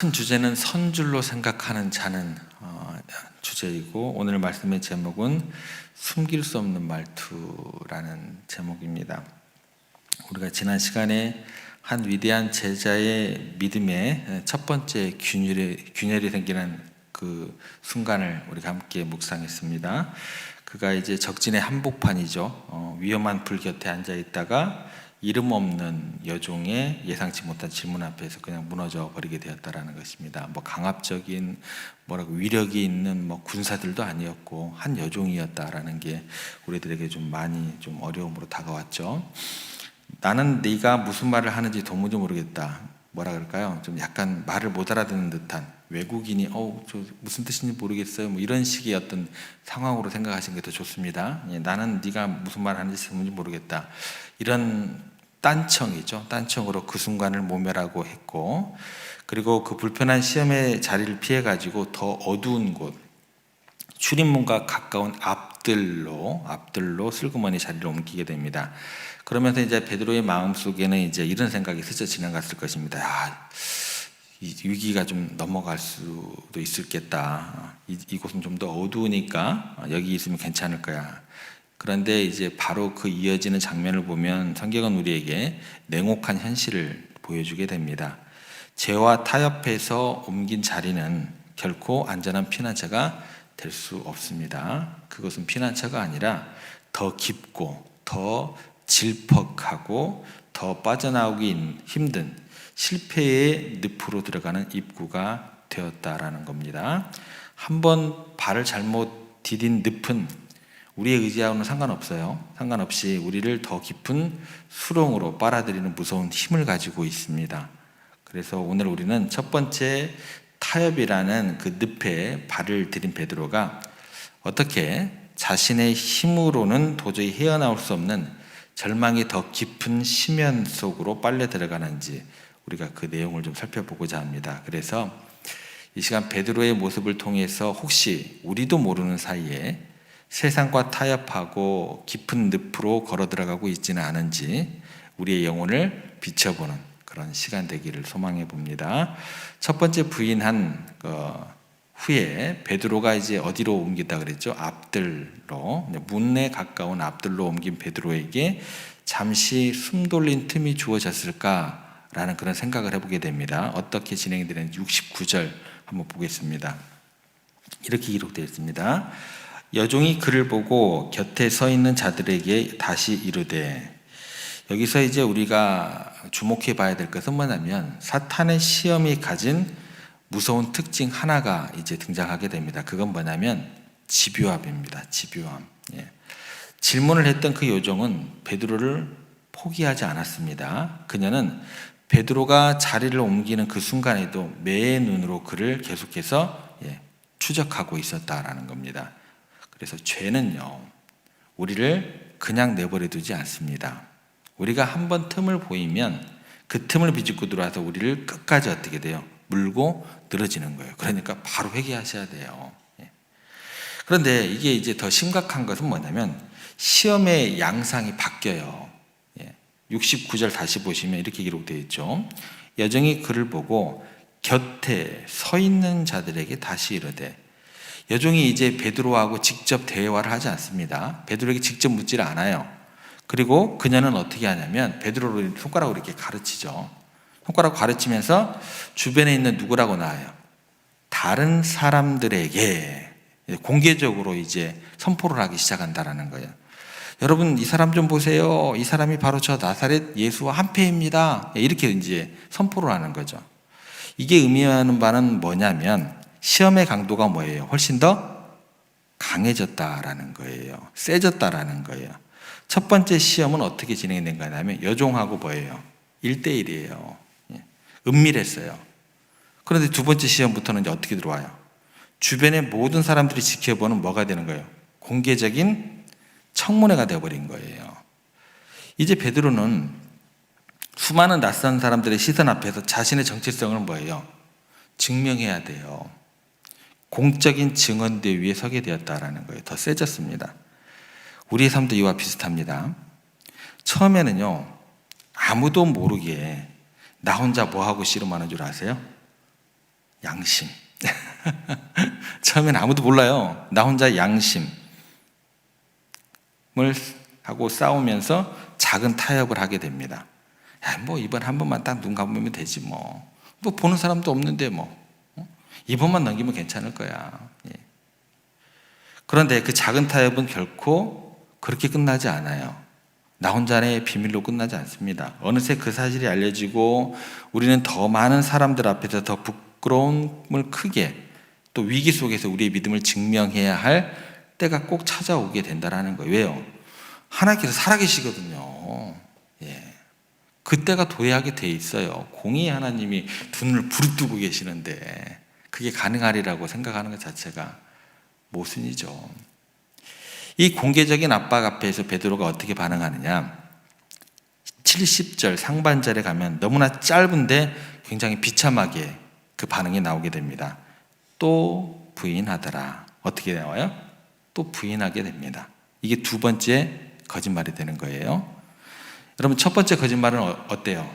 큰 주제는 선줄로 생각하는 자는 주제이고, 오늘 말씀의 제목은 숨길 수 없는 말투라는 제목입니다. 우리가 지난 시간에 한 위대한 제자의 믿음의 첫 번째 균열이 생기는 그 순간을 우리가 함께 묵상했습니다. 그가 이제 적진의 한복판이죠. 위험한 불 곁에 앉아 있다가 이름 없는 여종의 예상치 못한 질문 앞에서 그냥 무너져 버리게 되었다라는 것입니다. 강압적인 위력이 있는 군사들도 아니었고 한 여종이었다라는 게 우리들에게 좀 많이 어려움으로 다가왔죠. 나는 네가 무슨 말을 하는지 도무지 모르겠다. 뭐라 그럴까요? 좀 약간 말을 못 알아듣는 듯한, 외국인이 저 무슨 뜻인지 모르겠어요. 이런 식의 어떤 상황으로 생각하시는 게 더 좋습니다. 나는 네가 무슨 말 하는지 도무지 모르겠다. 이런 딴청이죠. 딴청으로 그 순간을 모멸하고 했고, 그리고 그 불편한 시험의 자리를 피해 가지고 더 어두운 곳, 출입문과 가까운 앞들로 슬그머니 자리를 옮기게 됩니다. 그러면서 이제 베드로의 마음 속에는 이제 이런 생각이 스쳐 지나갔을 것입니다. 이 위기가 좀 넘어갈 수도 있겠다. 이곳은 좀 더 어두우니까 여기 있으면 괜찮을 거야. 그런데 이제 바로 그 이어지는 장면을 보면 성경은 우리에게 냉혹한 현실을 보여주게 됩니다. 죄와 타협해서 옮긴 자리는 결코 안전한 피난처가 될 수 없습니다. 그것은 피난처가 아니라 더 깊고 더 질퍽하고 더 빠져나오기 힘든 실패의 늪으로 들어가는 입구가 되었다라는 겁니다. 한번 발을 잘못 디딘 늪은 우리의 의지하고는 상관없이 우리를 더 깊은 수렁으로 빨아들이는 무서운 힘을 가지고 있습니다. 그래서 오늘 우리는 첫 번째 타협이라는 그 늪에 발을 들인 베드로가 어떻게 자신의 힘으로는 도저히 헤어나올 수 없는 절망이 더 깊은 심연 속으로 빨려 들어가는지 우리가 그 내용을 좀 살펴보고자 합니다. 그래서 이 시간 베드로의 모습을 통해서 혹시 우리도 모르는 사이에 세상과 타협하고 깊은 늪으로 걸어 들어가고 있지는 않은지 우리의 영혼을 비춰보는 그런 시간 되기를 소망해 봅니다. 첫 번째 부인한 후에 베드로가 이제 어디로 옮긴다 그랬죠? 앞들로, 문에 가까운 앞들로 옮긴 베드로에게 잠시 숨 돌린 틈이 주어졌을까라는 그런 생각을 해보게 됩니다. 어떻게 진행이 되는지 69절 한번 보겠습니다. 이렇게 기록되어 있습니다. 여종이 그를 보고 곁에 서 있는 자들에게 다시 이르되, 여기서 이제 우리가 주목해 봐야 될 것은 뭐냐면 사탄의 시험이 가진 무서운 특징 하나가 이제 등장하게 됩니다. 그건 뭐냐면 집요함입니다. 집요함. 질문을 했던 그 여종은 베드로를 포기하지 않았습니다. 그녀는 베드로가 자리를 옮기는 그 순간에도 매의 눈으로 그를 계속해서 추적하고 있었다라는 겁니다. 그래서 죄는요, 우리를 그냥 내버려 두지 않습니다. 우리가 한번 틈을 보이면 그 틈을 비집고 들어와서 우리를 끝까지 어떻게 돼요? 물고 늘어지는 거예요. 그러니까 바로 회개하셔야 돼요. 그런데 이게 이제 더 심각한 것은 뭐냐면 시험의 양상이 바뀌어요. 69절 다시 보시면 이렇게 기록되어 있죠. 여종이 그를 보고 곁에 서 있는 자들에게 다시 이르되, 여종이 이제 베드로하고 직접 대화를 하지 않습니다. 베드로에게 직접 묻지를 않아요. 그리고 그녀는 어떻게 하냐면 베드로를 손가락으로 이렇게 가르치죠. 손가락 가르치면서 주변에 있는 누구라고 나와요? 다른 사람들에게 공개적으로 이제 선포를 하기 시작한다라는 거예요. 여러분, 이 사람 좀 보세요. 이 사람이 바로 저 나사렛 예수와 한패입니다. 이렇게 이제 선포를 하는 거죠. 이게 의미하는 바는 뭐냐면 시험의 강도가 뭐예요? 훨씬 더 강해졌다라는 거예요. 세졌다라는 거예요. 첫 번째 시험은 어떻게 진행된 거냐면 여종하고 뭐예요? 1대1이에요. 은밀했어요. 그런데 두 번째 시험부터는 이제 어떻게 들어와요? 주변의 모든 사람들이 지켜보는 뭐가 되는 거예요? 공개적인 청문회가 되어버린 거예요. 이제 베드로는 수많은 낯선 사람들의 시선 앞에서 자신의 정체성을 뭐예요? 증명해야 돼요. 공적인 증언대 위에 서게 되었다라는 거예요. 더 세졌습니다. 우리의 삶도 이와 비슷합니다. 처음에는요, 아무도 모르게 나 혼자 뭐하고 씨름하는 줄 아세요? 양심. 처음엔 아무도 몰라요. 나 혼자 양심을 하고 싸우면서 작은 타협을 하게 됩니다. 야, 뭐 이번 한 번만 딱 눈 감으면 되지 뭐 보는 사람도 없는데 이번만 넘기면 괜찮을 거야. 예. 그런데 그 작은 타협은 결코 그렇게 끝나지 않아요. 나 혼자의 비밀로 끝나지 않습니다. 어느새 그 사실이 알려지고 우리는 더 많은 사람들 앞에서 더 부끄러움을 크게 또 위기 속에서 우리의 믿음을 증명해야 할 때가 꼭 찾아오게 된다는 거예요. 왜요? 하나님께서 살아계시거든요. 예. 그때가 도래하게 돼 있어요. 공의 하나님이 두 눈을 부릅뜨고 계시는데 그게 가능하리라고 생각하는 것 자체가 모순이죠. 이 공개적인 압박 앞에서 베드로가 어떻게 반응하느냐? 70절 상반절에 가면 너무나 짧은데 굉장히 비참하게 그 반응이 나오게 됩니다. 또 부인하더라. 어떻게 나와요? 또 부인하게 됩니다. 이게 두 번째 거짓말이 되는 거예요. 여러분, 첫 번째 거짓말은 어때요?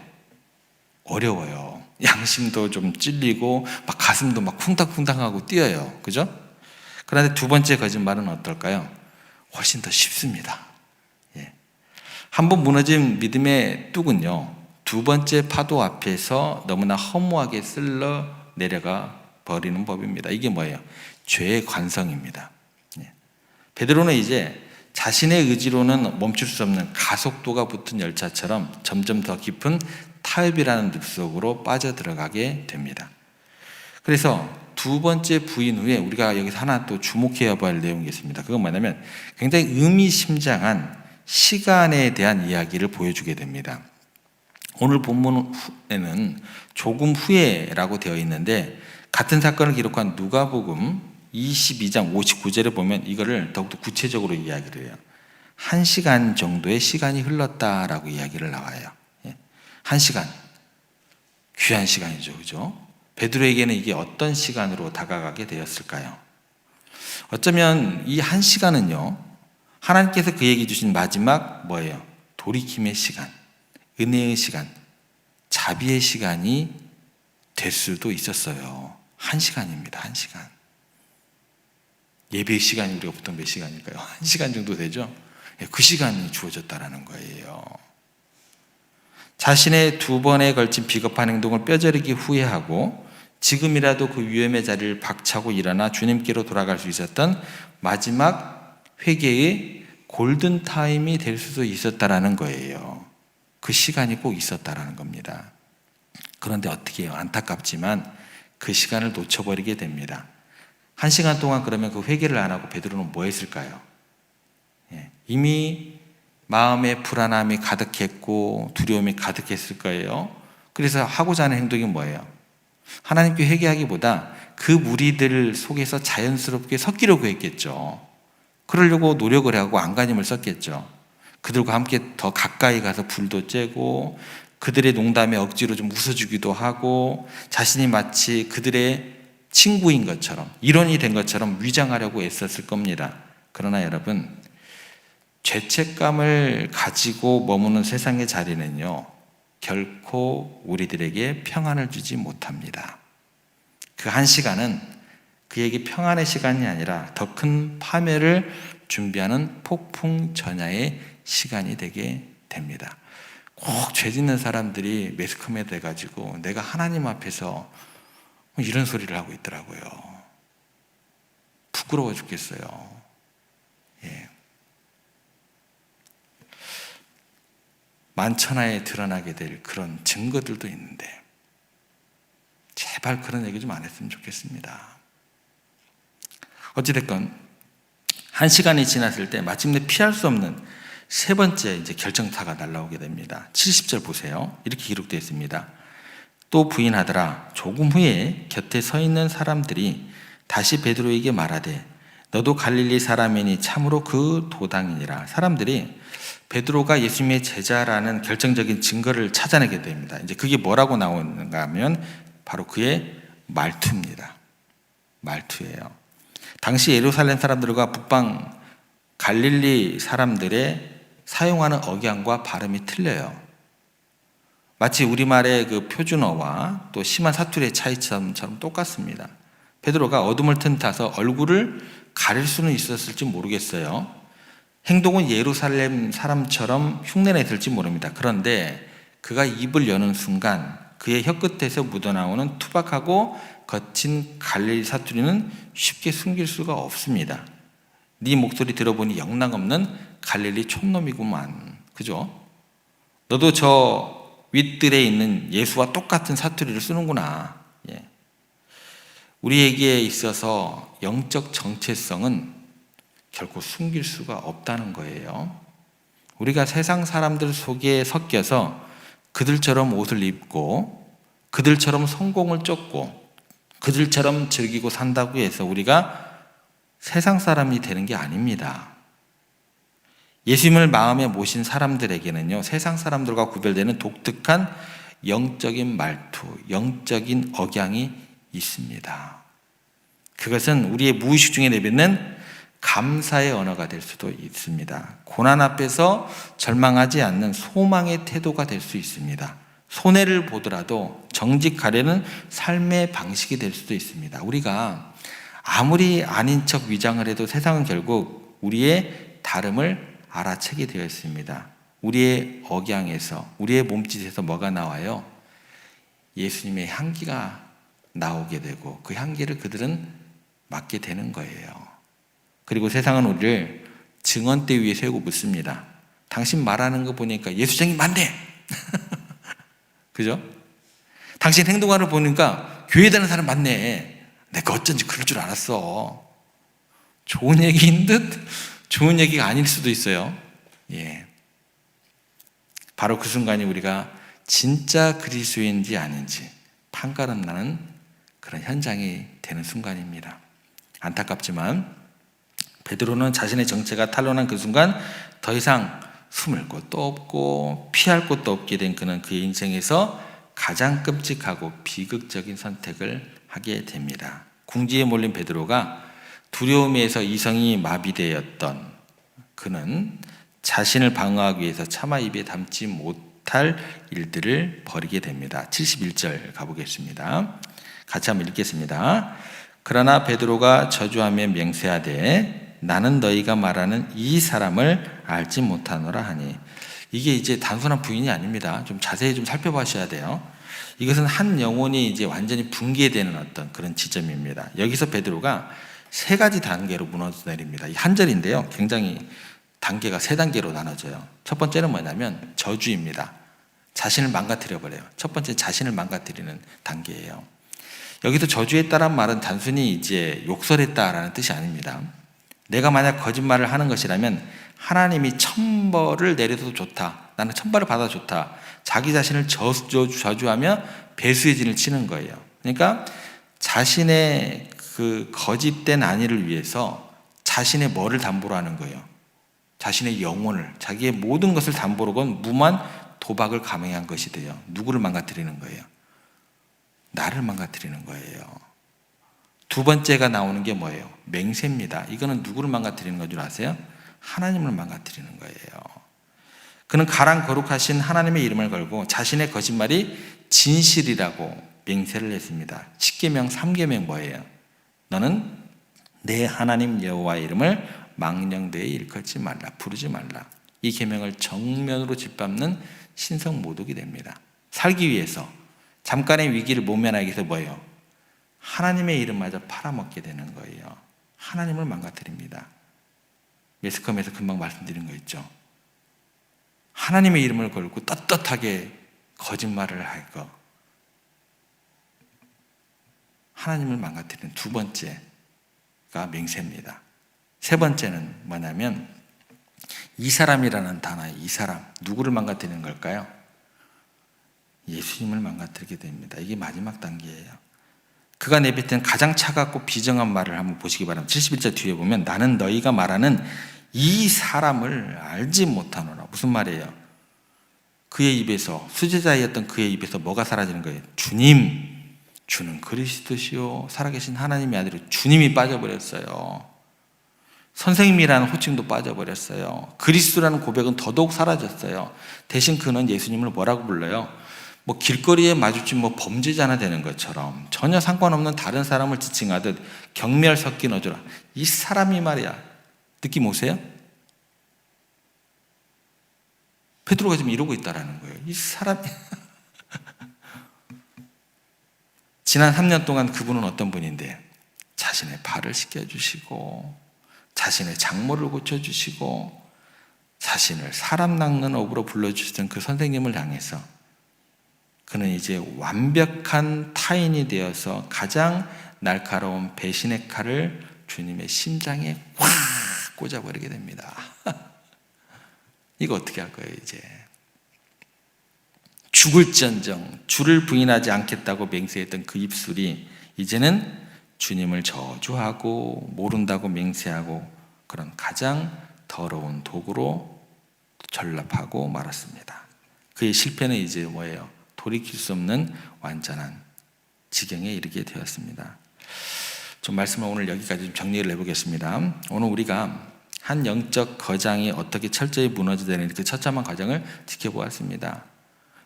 어려워요. 양심도 좀 찔리고 막 가슴도 막 쿵당쿵당하고 뛰어요. 그죠? 그런데 두 번째 거짓말은 어떨까요? 훨씬 더 쉽습니다. 예. 한번 무너진 믿음의 뚝은요, 두 번째 파도 앞에서 너무나 허무하게 쓸려 내려가 버리는 법입니다. 이게 뭐예요? 죄의 관성입니다. 예. 베드로는 이제 자신의 의지로는 멈출 수 없는 가속도가 붙은 열차처럼 점점 더 깊은 타협이라는 늪속으로 빠져들어가게 됩니다. 그래서 두 번째 부인 후에 우리가 여기서 하나 또 주목해야 할 내용이 있습니다. 그건 뭐냐면 굉장히 의미심장한 시간에 대한 이야기를 보여주게 됩니다. 오늘 본문에는 조금 후에라고 되어 있는데 같은 사건을 기록한 누가복음 22장 59절에 보면 이거를 더욱더 구체적으로 이야기를 해요. 1시간 정도의 시간이 흘렀다라고 이야기를 나와요. 1시간. 귀한 시간이죠. 그죠? 베드로에게는 이게 어떤 시간으로 다가가게 되었을까요? 어쩌면 이 1시간은요, 하나님께서 그에게 주신 마지막 뭐예요? 돌이킴의 시간, 은혜의 시간, 자비의 시간이 될 수도 있었어요. 1시간입니다. 1시간. 예배 시간이 우리가 보통 몇 시간일까요? 1시간 정도 되죠? 그 시간이 주어졌다라는 거예요. 자신의 두 번에 걸친 비겁한 행동을 뼈저리게 후회하고 지금이라도 그 위험의 자리를 박차고 일어나 주님께로 돌아갈 수 있었던 마지막 회개의 골든타임이 될 수도 있었다라는 거예요. 그 시간이 꼭 있었다라는 겁니다. 그런데 어떻게 해요? 안타깝지만 그 시간을 놓쳐버리게 됩니다. 1시간 동안 그러면 그 회개를 안 하고 베드로는 뭐 했을까요? 이미 마음에 불안함이 가득했고 두려움이 가득했을 거예요. 그래서 하고자 하는 행동이 뭐예요? 하나님께 회개하기보다 그 무리들 속에서 자연스럽게 섞이려고 했겠죠. 그러려고 노력을 하고 안간힘을 썼겠죠. 그들과 함께 더 가까이 가서 불도 쬐고 그들의 농담에 억지로 좀 웃어주기도 하고 자신이 마치 그들의 친구인 것처럼 일원이 된 것처럼 위장하려고 애썼을 겁니다. 그러나 여러분, 죄책감을 가지고 머무는 세상의 자리는요, 결코 우리들에게 평안을 주지 못합니다. 그 1시간은 그에게 평안의 시간이 아니라 더 큰 파멸을 준비하는 폭풍전야의 시간이 되게 됩니다. 꼭 죄 짓는 사람들이 매스컴에 돼가지고 내가 하나님 앞에서 이런 소리를 하고 있더라고요. 부끄러워 죽겠어요. 예. 만천하에 드러나게 될 그런 증거들도 있는데 제발 그런 얘기 좀 안 했으면 좋겠습니다. 어찌됐건 1시간이 지났을 때 마침내 피할 수 없는 세 번째 이제 결정타가 날라오게 됩니다. 70절 보세요. 이렇게 기록되어 있습니다. 또 부인하더라. 조금 후에 곁에 서 있는 사람들이 다시 베드로에게 말하되 너도 갈릴리 사람이니 참으로 그 도당이니라. 사람들이 베드로가 예수님의 제자라는 결정적인 증거를 찾아내게 됩니다. 이제 그게 뭐라고 나오는가 하면 바로 그의 말투입니다. 말투예요. 당시 예루살렘 사람들과 북방 갈릴리 사람들의 사용하는 억양과 발음이 틀려요. 마치 우리말의 그 표준어와 또 심한 사투리의 차이처럼 똑같습니다. 베드로가 어둠을 틈타서 얼굴을 가릴 수는 있었을지 모르겠어요. 행동은 예루살렘 사람처럼 흉내냈을지 모릅니다. 그런데 그가 입을 여는 순간 그의 혀끝에서 묻어나오는 투박하고 거친 갈릴리 사투리는 쉽게 숨길 수가 없습니다. 네 목소리 들어보니 영락없는 갈릴리 촌놈이구만. 그죠? 너도 저 윗들에 있는 예수와 똑같은 사투리를 쓰는구나. 예. 우리에게 있어서 영적 정체성은 결코 숨길 수가 없다는 거예요. 우리가 세상 사람들 속에 섞여서 그들처럼 옷을 입고 그들처럼 성공을 쫓고 그들처럼 즐기고 산다고 해서 우리가 세상 사람이 되는 게 아닙니다. 예수님을 마음에 모신 사람들에게는요, 세상 사람들과 구별되는 독특한 영적인 말투, 영적인 억양이 있습니다. 그것은 우리의 무의식 중에 내뱉는 감사의 언어가 될 수도 있습니다. 고난 앞에서 절망하지 않는 소망의 태도가 될 수 있습니다. 손해를 보더라도 정직하려는 삶의 방식이 될 수도 있습니다. 우리가 아무리 아닌 척 위장을 해도 세상은 결국 우리의 다름을 알아채게 되어 있습니다. 우리의 억양에서, 우리의 몸짓에서 뭐가 나와요? 예수님의 향기가 나오게 되고 그 향기를 그들은 맡게 되는 거예요. 그리고 세상은 우리를 증언대 위에 세우고 묻습니다. 당신 말하는 거 보니까 예수쟁이 맞네. 그죠? 당신 행동하는 거 보니까 교회 다니는 사람 맞네. 내가 어쩐지 그럴 줄 알았어. 좋은 얘기인 듯 좋은 얘기가 아닐 수도 있어요. 예. 바로 그 순간이 우리가 진짜 그리스도인지 아닌지 판가름 나는 그런 현장이 되는 순간입니다. 안타깝지만 베드로는 자신의 정체가 탄로난 그 순간 더 이상 숨을 곳도 없고 피할 곳도 없게 된 그는 그의 인생에서 가장 끔찍하고 비극적인 선택을 하게 됩니다. 궁지에 몰린 베드로가 두려움에서 이성이 마비되었던 그는 자신을 방어하기 위해서 차마 입에 담지 못할 일들을 벌이게 됩니다. 71절 가보겠습니다. 같이 한번 읽겠습니다. 그러나 베드로가 저주하며 맹세하되 나는 너희가 말하는 이 사람을 알지 못하노라 하니, 이게 이제 단순한 부인이 아닙니다. 좀 자세히 좀 살펴보셔야 돼요. 이것은 한 영혼이 이제 완전히 붕괴되는 어떤 그런 지점입니다. 여기서 베드로가 세 가지 단계로 무너져 내립니다. 이 한 절인데요, 굉장히 단계가 세 단계로 나눠져요. 첫 번째는 뭐냐면 저주입니다. 자신을 망가뜨려 버려요. 첫 번째 자신을 망가뜨리는 단계예요. 여기서 저주했다란 말은 단순히 이제 욕설했다라는 뜻이 아닙니다. 내가 만약 거짓말을 하는 것이라면 하나님이 천벌을 내려도 좋다, 나는 천벌을 받아 좋다, 자기 자신을 저주하며 배수의 진을 치는 거예요. 그러니까 자신의 그 거짓된 안위를 위해서 자신의 뭐를 담보로 하는 거예요? 자신의 영혼을, 자기의 모든 것을 담보로 건 무모한 도박을 감행한 것이 돼요. 누구를 망가뜨리는 거예요? 나를 망가뜨리는 거예요. 두 번째가 나오는 게 뭐예요? 맹세입니다. 이거는 누구를 망가뜨리는 건 줄 아세요? 하나님을 망가뜨리는 거예요. 그는 가랑 거룩하신 하나님의 이름을 걸고 자신의 거짓말이 진실이라고 맹세를 했습니다. 10계명 3계명 뭐예요? 너는 내 하나님 여호와의 이름을 망령되이 일컫지 말라, 부르지 말라. 이 계명을 정면으로 짓밟는 신성 모독이 됩니다. 살기 위해서, 잠깐의 위기를 모면하기 위해서 뭐예요? 하나님의 이름마저 팔아먹게 되는 거예요. 하나님을 망가뜨립니다. 매스컴에서 금방 말씀드린 거 있죠. 하나님의 이름을 걸고 떳떳하게 거짓말을 할 거. 하나님을 망가뜨리는 두 번째가 맹세입니다. 세 번째는 뭐냐면 이 사람이라는 단어의 이 사람, 누구를 망가뜨리는 걸까요? 예수님을 망가뜨리게 됩니다. 이게 마지막 단계예요. 그가 내뱉은 가장 차갑고 비정한 말을 한번 보시기 바랍니다. 71절 뒤에 보면 나는 너희가 말하는 이 사람을 알지 못하노라. 무슨 말이에요? 그의 입에서, 수제자였던 그의 입에서 뭐가 사라지는 거예요? 주님, 주는 그리스도시요 살아계신 하나님의 아들이 주님이 빠져버렸어요. 선생님이라는 호칭도 빠져버렸어요. 그리스도라는 고백은 더더욱 사라졌어요. 대신 그는 예수님을 뭐라고 불러요? 뭐 길거리에 마주친 뭐 범죄자나 되는 것처럼 전혀 상관없는 다른 사람을 지칭하듯 경멸 섞인 어조라. 이 사람이 말이야. 느낌 오세요? 베드로가 지금 이러고 있다라는 거예요. 이 사람이. 지난 3년 동안 그분은 어떤 분인데 자신의 발을 씻겨주시고 자신의 장모를 고쳐주시고 자신을 사람 낚는 업으로 불러주시던 그 선생님을 향해서 그는 이제 완벽한 타인이 되어서 가장 날카로운 배신의 칼을 주님의 심장에 확 꽂아버리게 됩니다. 이거 어떻게 할 거예요 이제? 죽을지언정 주를 부인하지 않겠다고 맹세했던 그 입술이 이제는 주님을 저주하고 모른다고 맹세하고 그런 가장 더러운 도구로 전락하고 말았습니다. 그의 실패는 이제 뭐예요? 돌이킬 수 없는 완전한 지경에 이르게 되었습니다. 좀 말씀을 오늘 여기까지 좀 정리를 해보겠습니다. 오늘 우리가 한 영적 거장이 어떻게 철저히 무너지게 되는 그 처참한 과정을 지켜보았습니다.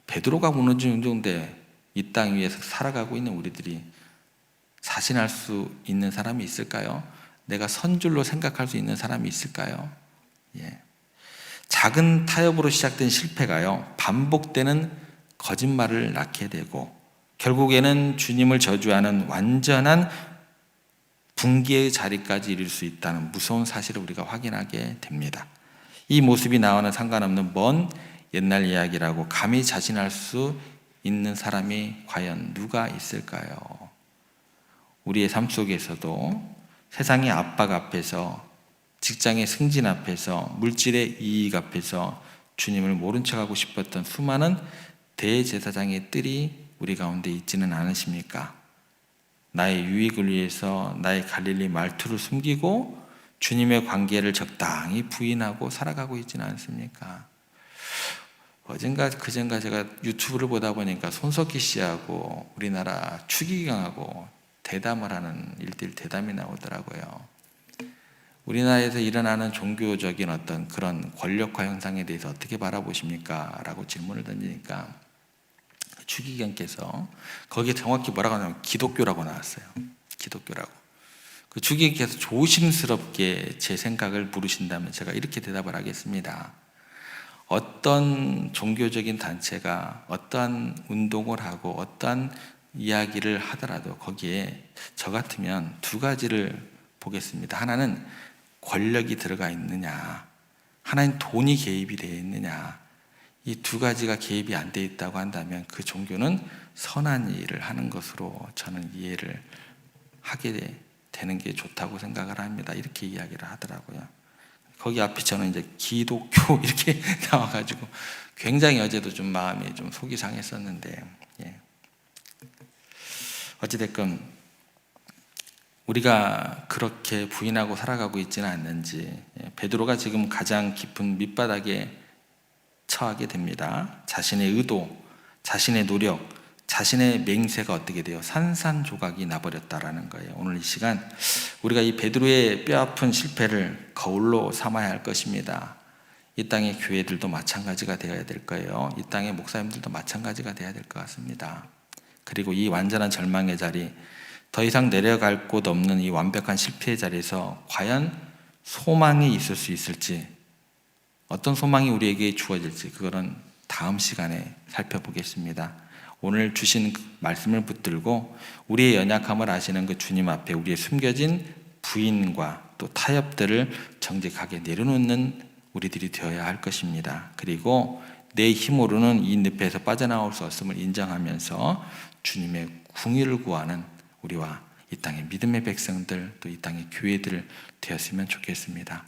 베드로가 무너진 정도인데 이 땅 위에서 살아가고 있는 우리들이 자신할 수 있는 사람이 있을까요? 내가 선줄로 생각할 수 있는 사람이 있을까요? 예. 작은 타협으로 시작된 실패가요, 반복되는 거짓말을 낳게 되고 결국에는 주님을 저주하는 완전한 붕괴의 자리까지 이를 수 있다는 무서운 사실을 우리가 확인하게 됩니다. 이 모습이 나와는 상관없는 먼 옛날 이야기라고 감히 자신할 수 있는 사람이 과연 누가 있을까요? 우리의 삶 속에서도 세상의 압박 앞에서, 직장의 승진 앞에서, 물질의 이익 앞에서 주님을 모른 척하고 싶었던 수많은 대제사장의 뜰이 우리 가운데 있지는 않으십니까? 나의 유익을 위해서 나의 갈릴리 말투를 숨기고 주님의 관계를 적당히 부인하고 살아가고 있지는 않습니까? 어젠가 그젠가 제가 유튜브를 보다 보니까 손석희 씨하고 우리나라 추기경하고 대담을 하는 일들 대담이 나오더라고요. 우리나라에서 일어나는 종교적인 어떤 그런 권력화 현상에 대해서 어떻게 바라보십니까? 라고 질문을 던지니까 추기경께서 거기에 정확히 뭐라고 하냐면 기독교라고 나왔어요. 기독교라고. 그 추기경께서 조심스럽게 제 생각을 물으신다면 제가 이렇게 대답을 하겠습니다. 어떤 종교적인 단체가 어떠한 운동을 하고 어떠한 이야기를 하더라도 거기에 저 같으면 두 가지를 보겠습니다. 하나는 권력이 들어가 있느냐, 하나는 돈이 개입이 되어 있느냐. 이 두 가지가 개입이 안 되어 있다고 한다면 그 종교는 선한 일을 하는 것으로 저는 이해를 하게 되는 게 좋다고 생각을 합니다. 이렇게 이야기를 하더라고요. 거기 앞에 저는 이제 기독교 이렇게 나와가지고 굉장히 어제도 좀 마음이 좀 속이 상했었는데, 예. 어찌됐건 우리가 그렇게 부인하고 살아가고 있지는 않는지, 베드로가 지금 가장 깊은 밑바닥에 처하게 됩니다. 자신의 의도, 자신의 노력, 자신의 맹세가 어떻게 돼요? 산산조각이 나버렸다라는 거예요. 오늘 이 시간 우리가 이 베드로의 뼈아픈 실패를 거울로 삼아야 할 것입니다. 이 땅의 교회들도 마찬가지가 되어야 될 거예요. 이 땅의 목사님들도 마찬가지가 되어야 될 것 같습니다. 그리고 이 완전한 절망의 자리, 더 이상 내려갈 곳 없는 이 완벽한 실패의 자리에서 과연 소망이 있을 수 있을지, 어떤 소망이 우리에게 주어질지 그거는 다음 시간에 살펴보겠습니다. 오늘 주신 말씀을 붙들고 우리의 연약함을 아시는 그 주님 앞에 우리의 숨겨진 부인과 또 타협들을 정직하게 내려놓는 우리들이 되어야 할 것입니다. 그리고 내 힘으로는 이 늪에서 빠져나올 수 없음을 인정하면서 주님의 궁의를 구하는 우리와 이 땅의 믿음의 백성들, 또 이 땅의 교회들 되었으면 좋겠습니다.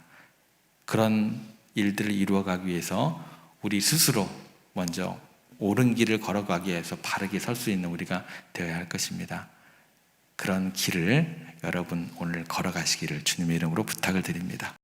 그런 일들을 이루어가기 위해서 우리 스스로 먼저 옳은 길을 걸어가기 위해서 바르게 설 수 있는 우리가 되어야 할 것입니다. 그런 길을 여러분 오늘 걸어가시기를 주님의 이름으로 부탁을 드립니다.